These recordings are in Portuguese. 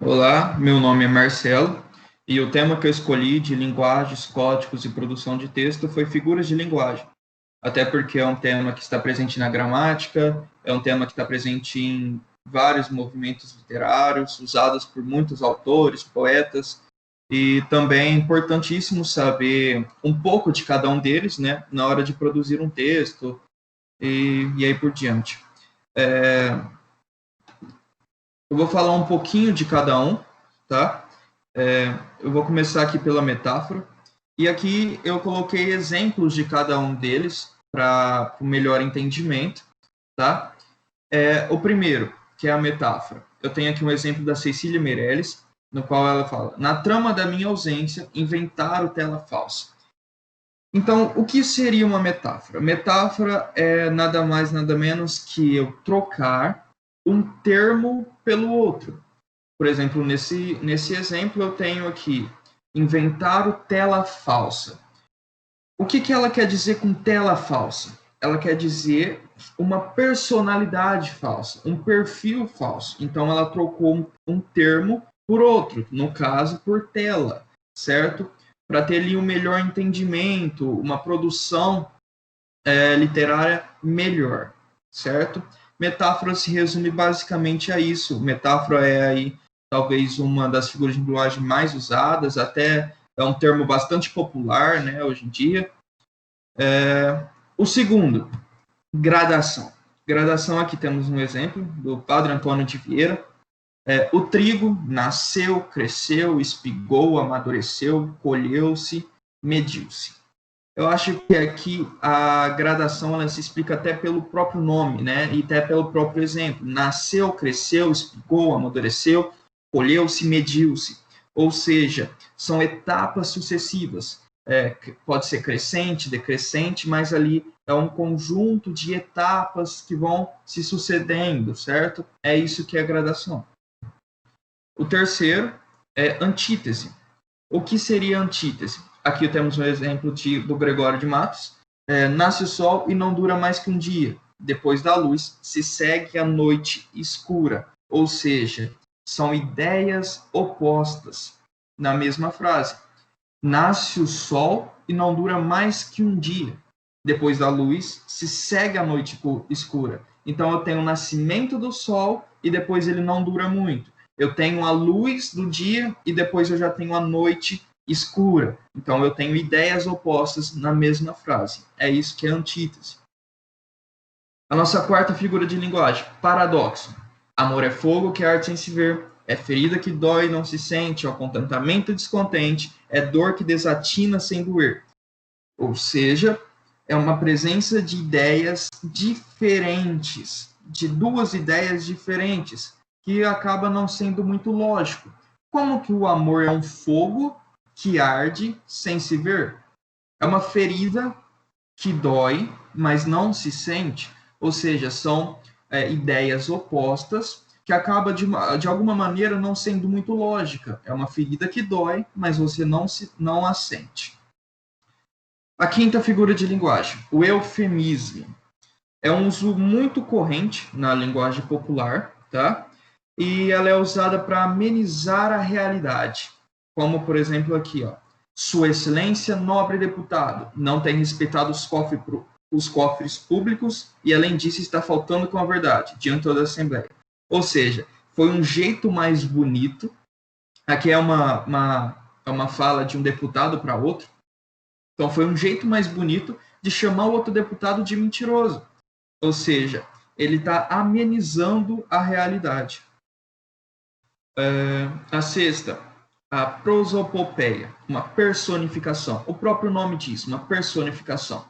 Olá, meu nome é Marcelo e o tema que eu escolhi de linguagens, códigos e produção de texto foi figuras de linguagem. Até porque é um tema que está presente na gramática, é um tema que está presente em vários movimentos literários, usados por muitos autores, poetas, e também é importantíssimo saber um pouco de cada um deles, né, na hora de produzir um texto e aí por diante. Eu vou falar um pouquinho de cada um, tá? Eu vou começar aqui pela metáfora. E aqui eu coloquei exemplos de cada um deles para o melhor entendimento, tá? O primeiro, que é a metáfora. Eu tenho aqui um exemplo da Cecília Meirelles, no qual ela fala: na trama da minha ausência, inventaram tela falsa. Então, o que seria uma metáfora? Metáfora é nada mais, nada menos que eu trocar um termo pelo outro. Por exemplo, nesse exemplo eu tenho aqui, inventaram tela falsa. O que ela quer dizer com tela falsa? Ela quer dizer uma personalidade falsa, um perfil falso. Então ela trocou um termo por outro, no caso por tela, certo? Para ter ali um melhor entendimento, uma produção literária melhor, certo? Metáfora se resume basicamente a isso. Metáfora é aí talvez uma das figuras de linguagem mais usadas, até é um termo bastante popular, né, hoje em dia. O segundo, gradação. Gradação, aqui temos um exemplo do Padre Antônio de Vieira. O trigo nasceu, cresceu, espigou, amadureceu, colheu-se, mediu-se. Eu acho que aqui a gradação ela se explica até pelo próprio nome, né? E até pelo próprio exemplo. Nasceu, cresceu, espigou, amadureceu, colheu-se, mediu-se. Ou seja, são etapas sucessivas. Pode ser crescente, decrescente, mas ali é um conjunto de etapas que vão se sucedendo, certo? É isso que é gradação. O terceiro é antítese. O que seria antítese? Aqui temos um exemplo do Gregório de Matos. Nasce o sol e não dura mais que um dia. Depois da luz, se segue a noite escura. Ou seja, são ideias opostas na mesma frase. Nasce o sol e não dura mais que um dia. Depois da luz, se segue a noite escura. Então eu tenho o nascimento do sol e depois ele não dura muito. Eu tenho a luz do dia e depois eu já tenho a noite escura. Então eu tenho ideias opostas na mesma frase. É isso que é antítese. A nossa quarta figura de linguagem, paradoxo. Amor é fogo que arde sem se ver, é ferida que dói e não se sente, é o contentamento descontente, é dor que desatina sem doer. Ou seja, é uma presença de ideias diferentes, de duas ideias diferentes, que acaba não sendo muito lógico. Como que o amor é um fogo que arde sem se ver? É uma ferida que dói, mas não se sente. Ou seja, são ideias opostas que acaba de alguma maneira não sendo muito lógica. É uma ferida que dói, mas você não a sente. A quinta figura de linguagem, o eufemismo. É um uso muito corrente na linguagem popular, tá? E ela é usada para amenizar a realidade. Como, por exemplo, aqui, ó. Sua Excelência, nobre deputado, não tem respeitado os cofres públicos e, além disso, está faltando com a verdade diante da Assembleia. Ou seja, foi um jeito mais bonito. Aqui é uma fala de um deputado para outro. Então, foi um jeito mais bonito de chamar o outro deputado de mentiroso. Ou seja, ele está amenizando a realidade. A sexta, a prosopopeia, uma personificação. O próprio nome diz, uma personificação.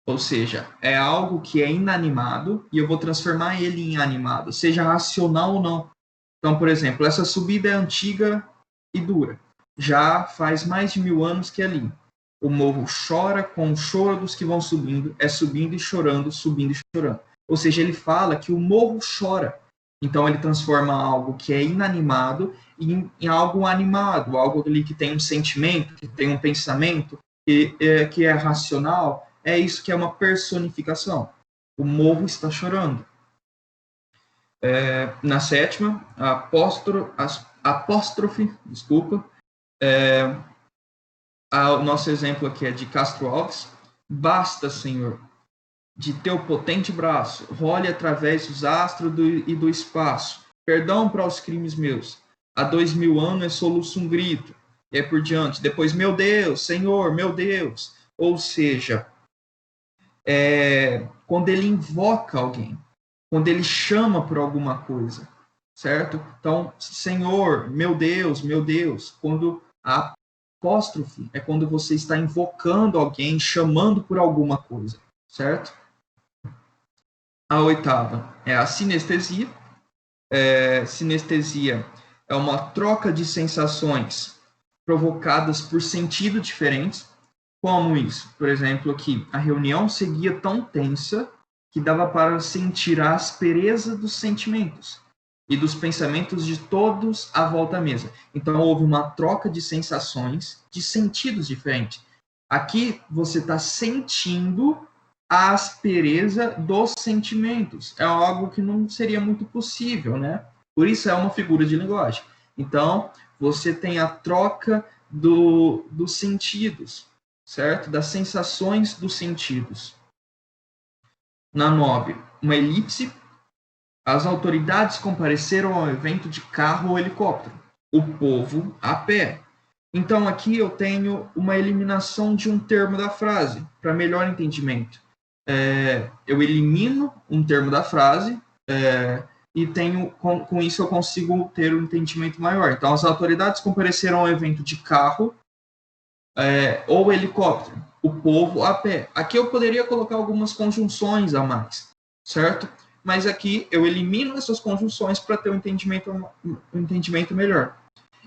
Ou seja, é algo que é inanimado e eu vou transformar ele em animado, seja racional ou não. Então, por exemplo, essa subida é antiga e dura. Já faz mais de 1000 anos que é ali. O morro chora com o choro dos que vão subindo, é subindo e chorando, subindo e chorando. Ou seja, ele fala que o morro chora. Então ele transforma algo que é inanimado em algo animado, algo ali que tem um sentimento, que tem um pensamento, que é racional. É isso que é uma personificação. O morro está chorando. Na sétima, apóstrofe, desculpa. O nosso exemplo aqui é de Castro Alves. Basta, Senhor, de teu potente braço, role através dos astros e do espaço. Perdão para os crimes meus. Há 2000 anos é soluço um grito. E aí por diante. Depois, meu Deus, Senhor, meu Deus. Ou seja, quando ele invoca alguém, quando ele chama por alguma coisa, certo? Então, Senhor, meu Deus, meu Deus. Quando a apóstrofe é quando você está invocando alguém, chamando por alguma coisa, certo? A oitava é a sinestesia. Sinestesia é uma troca de sensações provocadas por sentidos diferentes. Como isso? Por exemplo, aqui, a reunião seguia tão tensa que dava para sentir a aspereza dos sentimentos e dos pensamentos de todos à volta da mesa. Então, houve uma troca de sensações, de sentidos diferentes. Aqui, você está sentindo a aspereza dos sentimentos. É algo que não seria muito possível, né? Por isso é uma figura de linguagem. Então, você tem a troca dos sentidos, certo? Das sensações dos sentidos. Na 9, uma elipse. As autoridades compareceram ao evento de carro ou helicóptero. O povo a pé. Então, aqui eu tenho uma eliminação de um termo da frase, para melhor entendimento. Eu elimino um termo da frase e tenho, com isso eu consigo ter um entendimento maior. Então, as autoridades compareceram ao evento de carro ou helicóptero, o povo a pé. Aqui eu poderia colocar algumas conjunções a mais, certo? Mas aqui eu elimino essas conjunções para ter um entendimento melhor.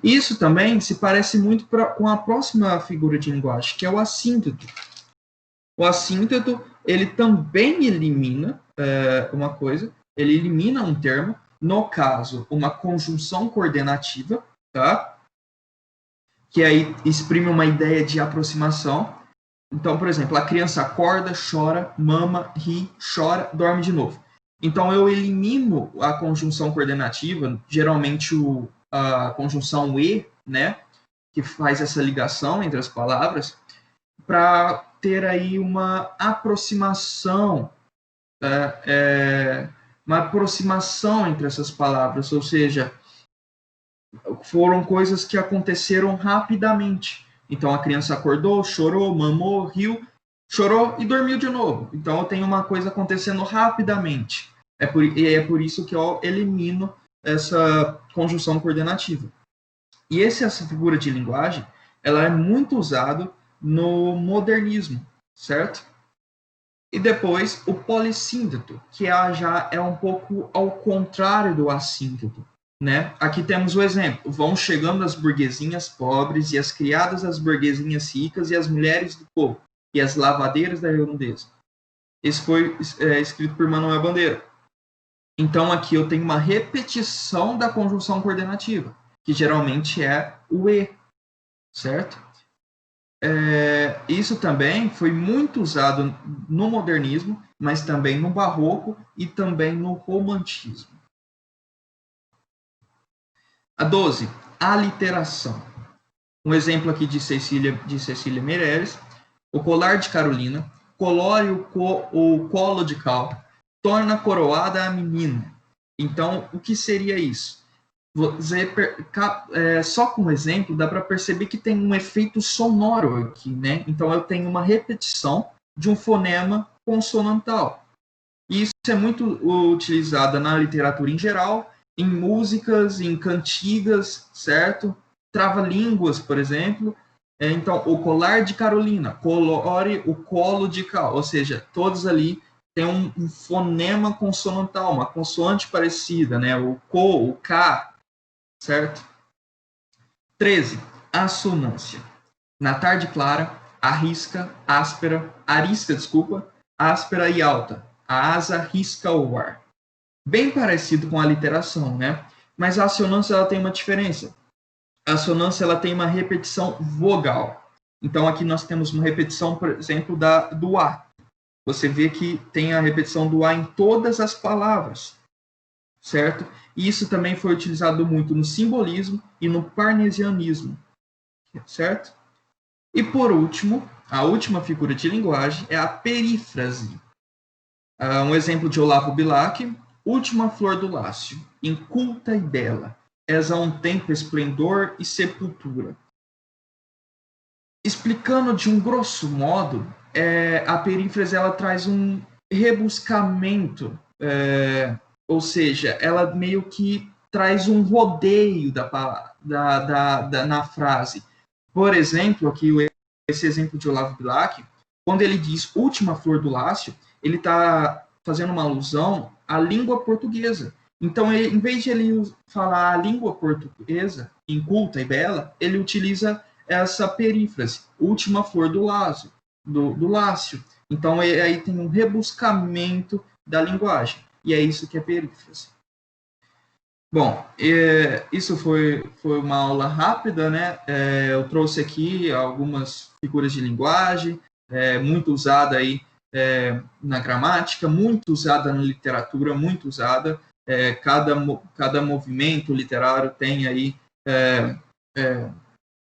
Isso também se parece muito com a próxima figura de linguagem, que é o assínteto. O assínteto, ele também elimina uma coisa, ele elimina um termo, no caso, uma conjunção coordenativa, tá? Que aí exprime uma ideia de aproximação. Então, por exemplo, a criança acorda, chora, mama, ri, chora, dorme de novo. Então, eu elimino a conjunção coordenativa, geralmente a conjunção e, né, que faz essa ligação entre as palavras, para ter aí uma aproximação, entre essas palavras, ou seja, foram coisas que aconteceram rapidamente. Então a criança acordou, chorou, mamou, riu, chorou e dormiu de novo. Então eu tenho uma coisa acontecendo rapidamente. É por isso que eu elimino essa conjunção coordenativa. E essa figura de linguagem, ela é muito usada no modernismo, certo? E depois o polissínteto, que já é um pouco ao contrário do assínteto. Né? Aqui temos o exemplo. Vão chegando as burguesinhas pobres e as criadas das burguesinhas ricas e as mulheres do povo e as lavadeiras da redondeza. Esse foi escrito por Manuel Bandeira. Então aqui eu tenho uma repetição da conjunção coordenativa, que geralmente é o e, certo? Isso também foi muito usado no modernismo, mas também no barroco e também no romantismo. A 12, aliteração. Um exemplo aqui de Cecília Meirelles. O colar de Carolina colore o colo de Cal, torna coroada a menina. Então, o que seria isso? Só com exemplo, dá para perceber que tem um efeito sonoro aqui, né? Então, eu tenho uma repetição de um fonema consonantal. E isso é muito utilizado na literatura em geral, em músicas, em cantigas, certo? Trava-línguas, por exemplo. Então, o colar de Carolina, colore o colo de Cal, ou seja, todos ali têm um fonema consonantal, uma consoante parecida, né? O co, o k, certo? 13. Assonância. Na tarde clara, arisca, áspera, áspera e alta. A asa risca o ar. Bem parecido com a literação, né? Mas a assonância ela tem uma diferença. A assonância ela tem uma repetição vogal. Então aqui nós temos uma repetição, por exemplo, do A. Você vê que tem a repetição do A em todas as palavras. certo? E isso também foi utilizado muito no simbolismo e no parnesianismo, certo? E por último, a última figura de linguagem é a perífrase. Um exemplo de Olavo Bilac: última flor do Lácio, inculta e bela, és a um tempo esplendor e sepultura. Explicando de um grosso modo, a perífrase ela traz um rebuscamento, ou seja, ela meio que traz um rodeio na frase. Por exemplo, aqui esse exemplo de Olavo Bilac, quando ele diz última flor do Lácio, ele está fazendo uma alusão à língua portuguesa. Então, em vez de ele falar a língua portuguesa, inculta e bela, ele utiliza essa perífrase, última flor do Lácio. Do Lácio. Então, aí tem um rebuscamento da linguagem. E é isso que é perífrase. Bom, isso foi uma aula rápida, né? Eu trouxe aqui algumas figuras de linguagem, muito usada aí na gramática, muito usada na literatura, muito usada. Cada movimento literário tem aí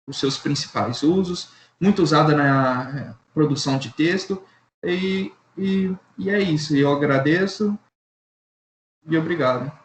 os seus principais usos, muito usada na produção de texto, e é isso. Eu agradeço e obrigado.